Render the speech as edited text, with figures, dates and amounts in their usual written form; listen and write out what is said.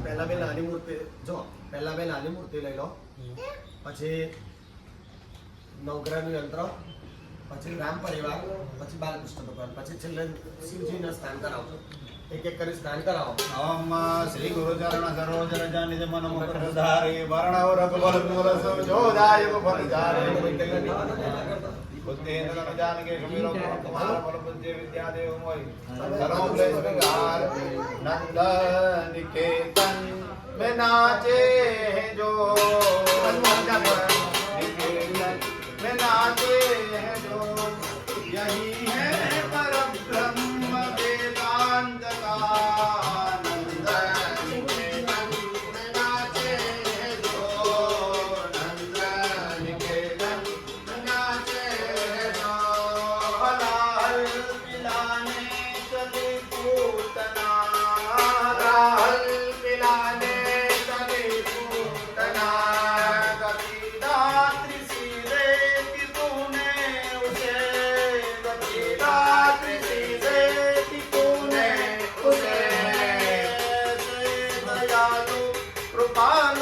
પહેલા બે નાની મૂર્તિ જો પહેલા બે નાની મૂર્તિ લઈ લો, પછી નવગ્રહનું યંત્ર, પછી રામ પરિવાર, પછી બાલકૃષ્ણ ભગવાન, પછી છેલ્લે શિવજીને સ્નાન કરાવો. એક એક કરી સ્નાન કરાવો. ઓમ શ્રી ગુરુચરણ સરોજ રજા નિજ મન મુકુર ધારે વર્ણવ રઘુવર પુરસ જોદાય ફલધારે बुद्धे नलन जान के सुमिरो कुमार बल बुद्धि विद्या देव मोहि सर्व क्लेश विकार नंदन निकेतन में नाचे जो निकेतन में नाचे जो यही है परम ब्रह्म वेदांत का नंदन निकेतन में नाचे जो नंदन निकेतन में नाचे कृपाल